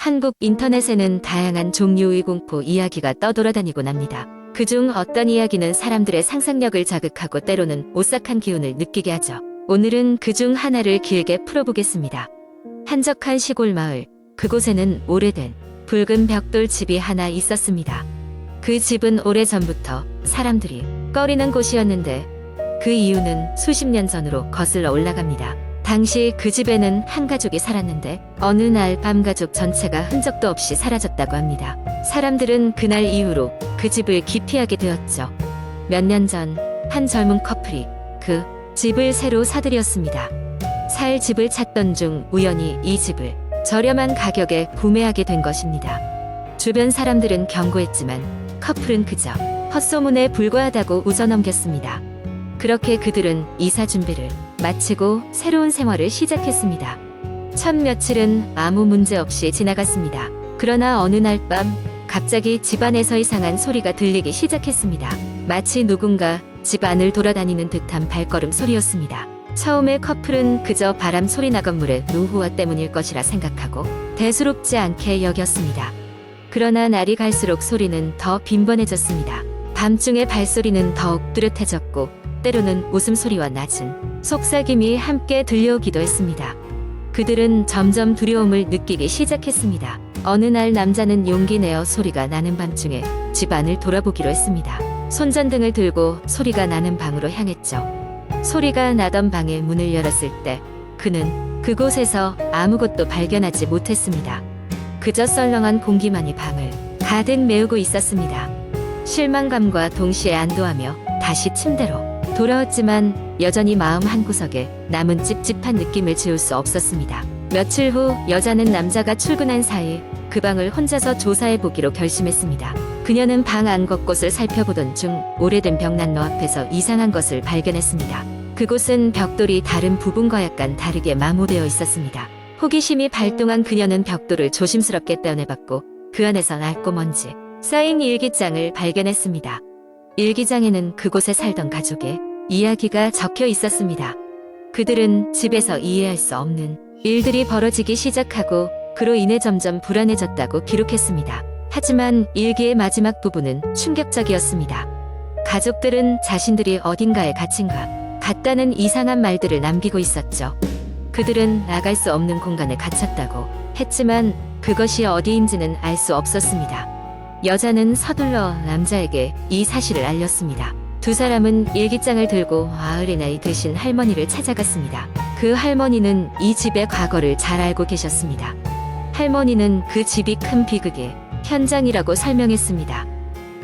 한국 인터넷에는 다양한 종류의 공포 이야기가 떠돌아다니곤 합니다. 그중 어떤 이야기는 사람들의 상상력을 자극하고 때로는 오싹한 기운을 느끼게 하죠. 오늘은 그중 하나를 길게 풀어보겠습니다. 한적한 시골 마을, 그곳에는 오래된 붉은 벽돌 집이 하나 있었습니다. 그 집은 오래전부터 사람들이 꺼리는 곳이었는데 그 이유는 수십 년 전으로 거슬러 올라갑니다. 당시 그 집에는 한 가족이 살았는데 어느 날 밤 가족 전체가 흔적도 없이 사라졌다고 합니다. 사람들은 그날 이후로 그 집을 기피하게 되었죠. 몇 년 전 한 젊은 커플이 그 집을 새로 사들였습니다. 살 집을 찾던 중 우연히 이 집을 저렴한 가격에 구매하게 된 것입니다. 주변 사람들은 경고했지만 커플은 그저 헛소문에 불과하다고 웃어넘겼습니다. 그렇게 그들은 이사 준비를 마치고 새로운 생활을 시작했습니다. 첫 며칠은 아무 문제 없이 지나갔습니다. 그러나 어느 날 밤 갑자기 집안에서 이상한 소리가 들리기 시작했습니다. 마치 누군가 집 안을 돌아다니는 듯한 발걸음 소리였습니다. 처음에 커플은 그저 바람 소리나 건물의 노후화 때문일 것이라 생각하고 대수롭지 않게 여겼습니다. 그러나 날이 갈수록 소리는 더 빈번해졌습니다. 밤중에 발소리는 더욱 뚜렷해졌고 때로는 웃음소리와 낮은 속삭임이 함께 들려오기도 했습니다. 그들은 점점 두려움을 느끼기 시작했습니다. 어느 날 남자는 용기 내어 소리가 나는 밤중에 집안을 돌아보기로 했습니다. 손전등을 들고 소리가 나는 방으로 향했죠. 소리가 나던 방의 문을 열었을 때 그는 그곳에서 아무것도 발견하지 못했습니다. 그저 썰렁한 공기만이 방을 가득 메우고 있었습니다. 실망감과 동시에 안도하며 다시 침대로 돌아왔지만 여전히 마음 한구석에 남은 찝찝한 느낌을 지울 수 없었습니다. 며칠 후 여자는 남자가 출근한 사이 그 방을 혼자서 조사해보기로 결심했습니다. 그녀는 방 안 곳곳을 살펴보던 중 오래된 벽난로 앞에서 이상한 것을 발견했습니다. 그곳은 벽돌이 다른 부분과 약간 다르게 마모되어 있었습니다. 호기심이 발동한 그녀는 벽돌을 조심스럽게 떼어내봤고 그 안에서 낡고 먼지 쌓인 일기장을 발견했습니다. 일기장에는 그곳에 살던 가족의 이야기가 적혀 있었습니다. 그들은 집에서 이해할 수 없는 일들이 벌어지기 시작하고 그로 인해 점점 불안해졌다고 기록했습니다. 하지만 일기의 마지막 부분은 충격적이었습니다. 가족들은 자신들이 어딘가에 갇힌가 같다는 이상한 말들을 남기고 있었죠. 그들은 나갈 수 없는 공간에 갇혔다고 했지만 그것이 어디인지는 알 수 없었습니다. 여자는 서둘러 남자에게 이 사실을 알렸습니다. 두 사람은 일기장을 들고 마을의 나이 드신 할머니를 찾아갔습니다. 그 할머니는 이 집의 과거를 잘 알고 계셨습니다. 할머니는 그 집이 큰 비극의 현장이라고 설명했습니다.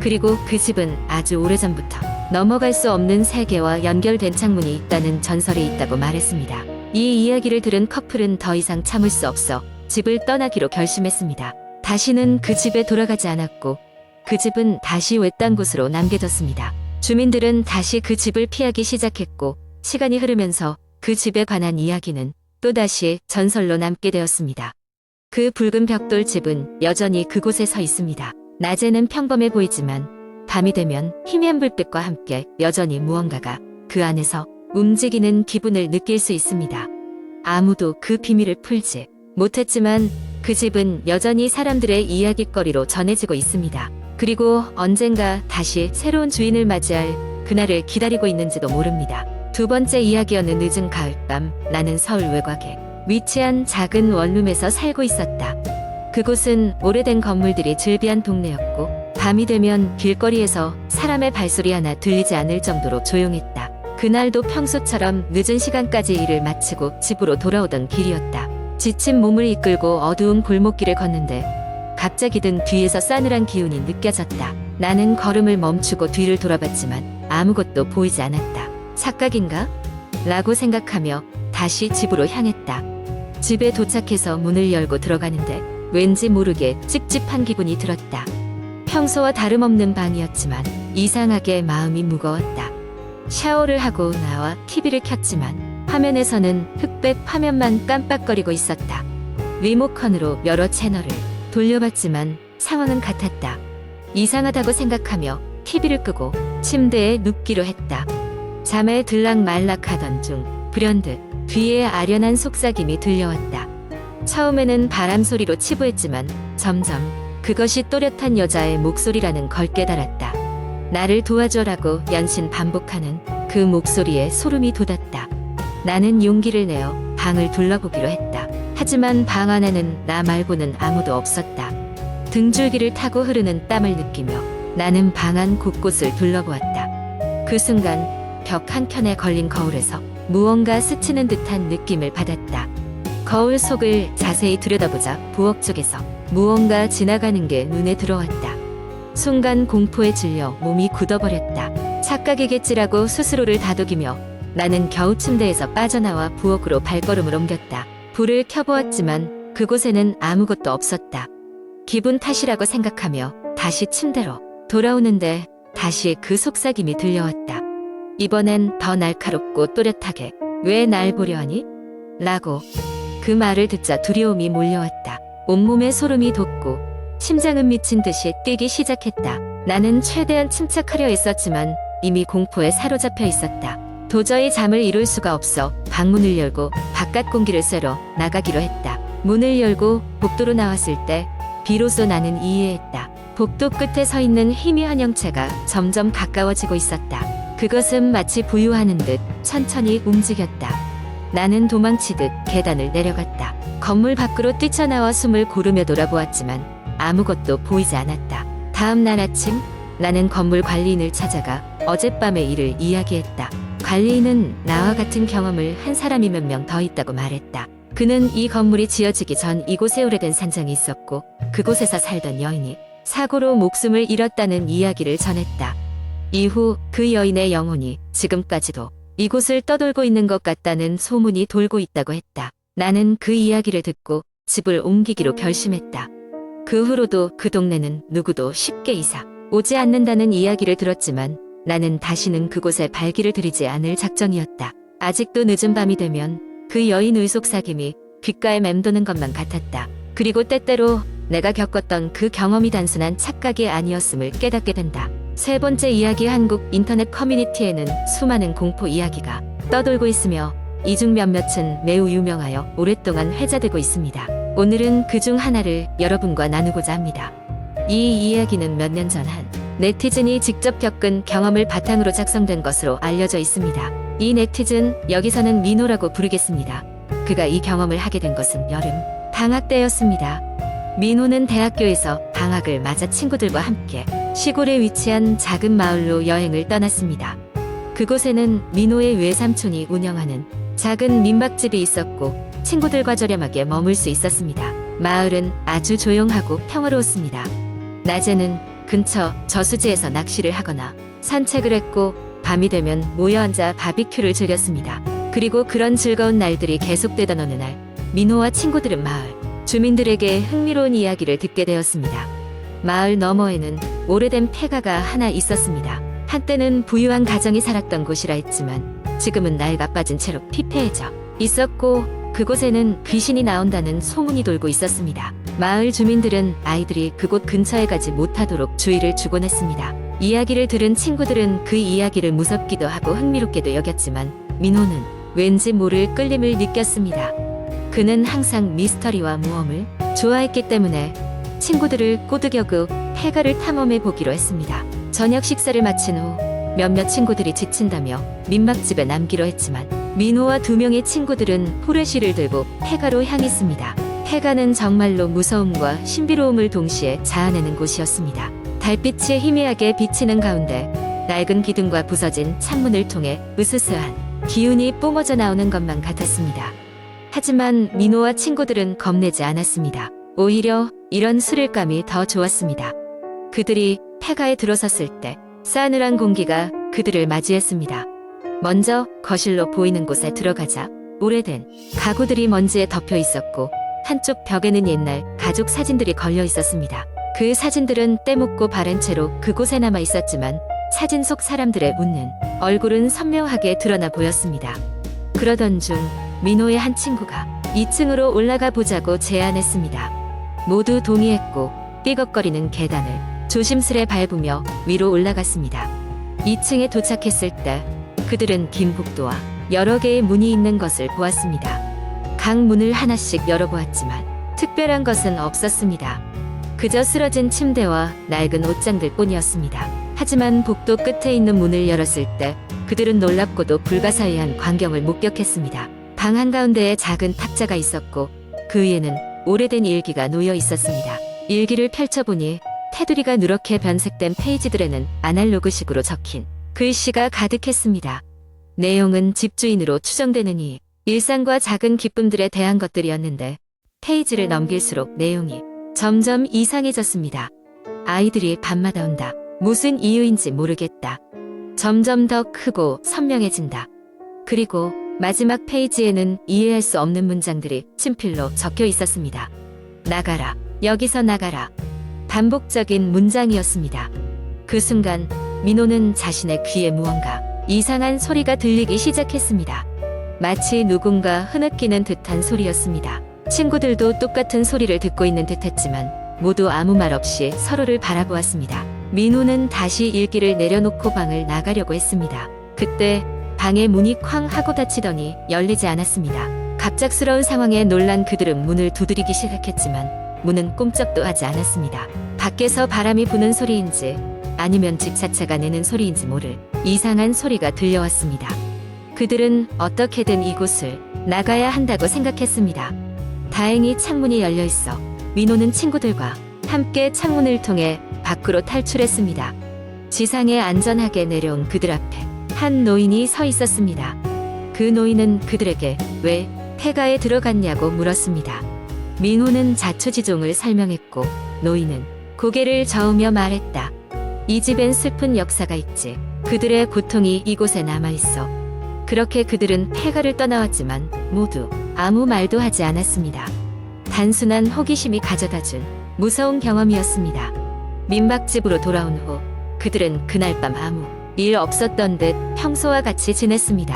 그리고 그 집은 아주 오래전부터 넘어갈 수 없는 세계와 연결된 창문이 있다는 전설이 있다고 말했습니다. 이 이야기를 들은 커플은 더 이상 참을 수 없어 집을 떠나기로 결심했습니다. 다시는 그 집에 돌아가지 않았고 그 집은 다시 외딴 곳으로 남겨졌습니다. 주민들은 다시 그 집을 피하기 시작했고 시간이 흐르면서 그 집에 관한 이야기는 또다시 전설로 남게 되었습니다. 그 붉은 벽돌 집은 여전히 그곳에 서 있습니다. 낮에는 평범해 보이지만 밤이 되면 희미한 불빛과 함께 여전히 무언가가 그 안에서 움직이는 기분을 느낄 수 있습니다. 아무도 그 비밀을 풀지 못했지만 그 집은 여전히 사람들의 이야깃거리로 전해지고 있습니다. 그리고 언젠가 다시 새로운 주인을 맞이할 그날을 기다리고 있는지도 모릅니다. 두 번째 이야기였는 늦은 가을밤, 나는 서울 외곽에 위치한 작은 원룸에서 살고 있었다. 그곳은 오래된 건물들이 즐비한 동네였고 밤이 되면 길거리에서 사람의 발소리 하나 들리지 않을 정도로 조용했다. 그날도 평소처럼 늦은 시간까지 일을 마치고 집으로 돌아오던 길이었다. 지친 몸을 이끌고 어두운 골목길을 걷는데 갑자기 든 뒤에서 싸늘한 기운이 느껴졌다. 나는 걸음을 멈추고 뒤를 돌아봤지만 아무것도 보이지 않았다. 착각인가? 라고 생각하며 다시 집으로 향했다. 집에 도착해서 문을 열고 들어가는데 왠지 모르게 찝찝한 기분이 들었다. 평소와 다름없는 방이었지만 이상하게 마음이 무거웠다. 샤워를 하고 나와 TV를 켰지만 화면에서는 흑백 화면만 깜빡거리고 있었다. 리모컨으로 여러 채널을 돌려봤지만 상황은 같았다. 이상하다고 생각하며 TV를 끄고 침대에 눕기로 했다. 잠에 들락말락하던 중 불현듯 귀에 아련한 속삭임이 들려왔다. 처음에는 바람 소리로 치부했지만 점점 그것이 또렷한 여자의 목소리라는 걸 깨달았다. 나를 도와줘라고 연신 반복하는 그 목소리에 소름이 돋았다. 나는 용기를 내어 방을 둘러보기로 했다. 하지만 방 안에는 나 말고는 아무도 없었다. 등줄기를 타고 흐르는 땀을 느끼며 나는 방 안 곳곳을 둘러보았다. 그 순간 벽 한켠에 걸린 거울에서 무언가 스치는 듯한 느낌을 받았다. 거울 속을 자세히 들여다보자 부엌 쪽에서 무언가 지나가는 게 눈에 들어왔다. 순간 공포에 질려 몸이 굳어버렸다. 착각이겠지라고 스스로를 다독이며 나는 겨우 침대에서 빠져나와 부엌으로 발걸음을 옮겼다. 불을 켜보았지만 그곳에는 아무것도 없었다. 기분 탓이라고 생각하며 다시 침대로 돌아오는데 다시 그 속삭임이 들려왔다. 이번엔 더 날카롭고 또렷하게 왜 날 보려 하니? 라고. 그 말을 듣자 두려움이 몰려왔다. 온몸에 소름이 돋고 심장은 미친 듯이 뛰기 시작했다. 나는 최대한 침착하려 했었지만 이미 공포에 사로잡혀 있었다. 도저히 잠을 이룰 수가 없어 방문을 열고 바깥 공기를 쐬러 나가기로 했다. 문을 열고 복도로 나왔을 때 비로소 나는 이해했다. 복도 끝에 서 있는 희미한 형체가 점점 가까워지고 있었다. 그것은 마치 부유하는 듯 천천히 움직였다. 나는 도망치듯 계단을 내려갔다. 건물 밖으로 뛰쳐나와 숨을 고르며 돌아보았지만 아무것도 보이지 않았다. 다음 날 아침 나는 건물 관리인을 찾아가 어젯밤의 일을 이야기했다. 관리인은 나와 같은 경험을 한 사람이 몇 명 더 있다고 말했다. 그는 이 건물이 지어지기 전 이곳에 오래된 산장이 있었고 그곳에서 살던 여인이 사고로 목숨을 잃었다는 이야기를 전했다. 이후 그 여인의 영혼이 지금까지도 이곳을 떠돌고 있는 것 같다는 소문이 돌고 있다고 했다. 나는 그 이야기를 듣고 집을 옮기기로 결심했다. 그 후로도 그 동네는 누구도 쉽게 이사 오지 않는다는 이야기를 들었지만 나는 다시는 그곳에 발길을 들이지 않을 작정이었다. 아직도 늦은 밤이 되면 그 여인 의속삭임이 귓가에 맴도는 것만 같았다. 그리고 때때로 내가 겪었던 그 경험이 단순한 착각이 아니었음을 깨닫게 된다. 세 번째 이야기. 한국 인터넷 커뮤니티에는 수많은 공포 이야기가 떠돌고 있으며 이 중 몇몇은 매우 유명하여 오랫동안 회자되고 있습니다. 오늘은 그 중 하나를 여러분과 나누고자 합니다. 이 이야기는 몇 년 전 한 네티즌이 직접 겪은 경험을 바탕으로 작성된 것으로 알려져 있습니다. 이 네티즌, 여기서는 민호라고 부르겠습니다. 그가 이 경험을 하게 된 것은 여름 방학 때였습니다. 민호는 대학교에서 방학을 맞아 친구들과 함께 시골에 위치한 작은 마을로 여행을 떠났습니다. 그곳에는 민호의 외삼촌이 운영하는 작은 민박집이 있었고 친구들과 저렴하게 머물 수 있었습니다. 마을은 아주 조용하고 평화로웠습니다. 낮에는 근처 저수지에서 낚시를 하거나 산책을 했고 밤이 되면 모여 앉아 바비큐를 즐겼습니다. 그리고 그런 즐거운 날들이 계속되던 어느 날 민호와 친구들은 마을 주민들에게 흥미로운 이야기를 듣게 되었습니다. 마을 너머에는 오래된 폐가가 하나 있었습니다. 한때는 부유한 가정이 살았던 곳이라 했지만 지금은 낡아 빠진 채로 피폐해져 있었고 그곳에는 귀신이 나온다는 소문이 돌고 있었습니다. 마을 주민들은 아이들이 그곳 근처에 가지 못하도록 주의를 주곤 했습니다. 이야기를 들은 친구들은 그 이야기를 무섭기도 하고 흥미롭게도 여겼지만 민호는 왠지 모를 끌림을 느꼈습니다. 그는 항상 미스터리와 모험을 좋아했기 때문에 친구들을 꼬드겨고 폐가를 탐험해 보기로 했습니다. 저녁 식사를 마친 후 몇몇 친구들이 지친다며 민박집에 남기로 했지만 민호와 2명의 친구들은 포레시를 들고 폐가로 향했습니다. 폐가는 정말로 무서움과 신비로움을 동시에 자아내는 곳이었습니다. 달빛이 희미하게 비치는 가운데 낡은 기둥과 부서진 창문을 통해 으스스한 기운이 뿜어져 나오는 것만 같았습니다. 하지만 민호와 친구들은 겁내지 않았습니다. 오히려 이런 스릴감이 더 좋았습니다. 그들이 폐가에 들어섰을 때 싸늘한 공기가 그들을 맞이했습니다. 먼저 거실로 보이는 곳에 들어가자 오래된 가구들이 먼지에 덮여 있었고 한쪽 벽에는 옛날 가족 사진들이 걸려 있었습니다. 그 사진들은 때묻고 바른 채로 그곳에 남아 있었지만 사진 속 사람들의 웃는 얼굴은 선명하게 드러나 보였습니다. 그러던 중 민호의 한 친구가 2층으로 올라가 보자고 제안했습니다. 모두 동의했고 삐걱거리는 계단을 조심스레 밟으며 위로 올라갔습니다. 2층에 도착했을 때 그들은 긴 복도와 여러 개의 문이 있는 것을 보았습니다. 방 문을 하나씩 열어보았지만 특별한 것은 없었습니다. 그저 쓰러진 침대와 낡은 옷장들 뿐이었습니다. 하지만 복도 끝에 있는 문을 열었을 때 그들은 놀랍고도 불가사의한 광경을 목격했습니다. 방 한가운데에 작은 탁자가 있었고 그 위에는 오래된 일기가 놓여 있었습니다. 일기를 펼쳐보니 테두리가 누렇게 변색된 페이지들에는 아날로그식으로 적힌 글씨가 가득했습니다. 내용은 집주인으로 추정되느니 일상과 작은 기쁨들에 대한 것들이었는데 페이지를 넘길수록 내용이 점점 이상해졌습니다. 아이들이 밤마다 온다. 무슨 이유인지 모르겠다. 점점 더 크고 선명해진다. 그리고 마지막 페이지에는 이해할 수 없는 문장들이 친필로 적혀 있었습니다. 나가라. 여기서 나가라. 반복적인 문장이었습니다. 그 순간 민호는 자신의 귀에 무언가 이상한 소리가 들리기 시작했습니다. 마치 누군가 흐느끼는 듯한 소리였습니다. 친구들도 똑같은 소리를 듣고 있는 듯했지만 모두 아무 말 없이 서로를 바라보았습니다. 민호는 다시 일기를 내려놓고 방을 나가려고 했습니다. 그때 방의 문이 쾅 하고 닫히더니 열리지 않았습니다. 갑작스러운 상황에 놀란 그들은 문을 두드리기 시작했지만 문은 꼼짝도 하지 않았습니다. 밖에서 바람이 부는 소리인지 아니면 집 자체가 내는 소리인지 모를 이상한 소리가 들려왔습니다. 그들은 어떻게든 이곳을 나가야 한다고 생각했습니다. 다행히 창문이 열려 있어 민호는 친구들과 함께 창문을 통해 밖으로 탈출했습니다. 지상에 안전하게 내려온 그들 앞에 한 노인이 서 있었습니다. 그 노인은 그들에게 왜 폐가에 들어갔냐고 물었습니다. 민호는 자초지종을 설명했고 노인은 고개를 저으며 말했다. 이 집엔 슬픈 역사가 있지. 그들의 고통이 이곳에 남아있어. 그렇게 그들은 폐가를 떠나왔지만 모두 아무 말도 하지 않았습니다. 단순한 호기심이 가져다준 무서운 경험이었습니다. 민박집으로 돌아온 후 그들은 그날 밤 아무 일 없었던 듯 평소와 같이 지냈습니다.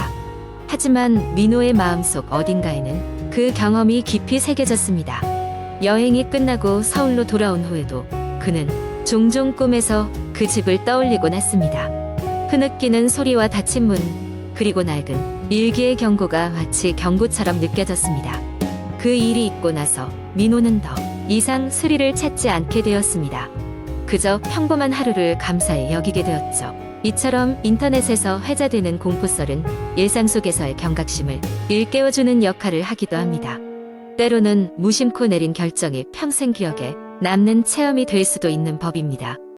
하지만 민호의 마음속 어딘가에는 그 경험이 깊이 새겨졌습니다. 여행이 끝나고 서울로 돌아온 후에도 그는 종종 꿈에서 그 집을 떠올리곤 했습니다. 흐느끼는 소리와 닫힌 문, 그리고 낡은 일기의 경고가 마치 경고처럼 느껴졌습니다. 그 일이 있고 나서 민호는 더 이상 스릴을 찾지 않게 되었습니다. 그저 평범한 하루를 감사히 여기게 되었죠. 이처럼 인터넷에서 회자되는 공포썰은 일상 속에서의 경각심을 일깨워주는 역할을 하기도 합니다. 때로는 무심코 내린 결정이 평생 기억에 남는 체험이 될 수도 있는 법입니다.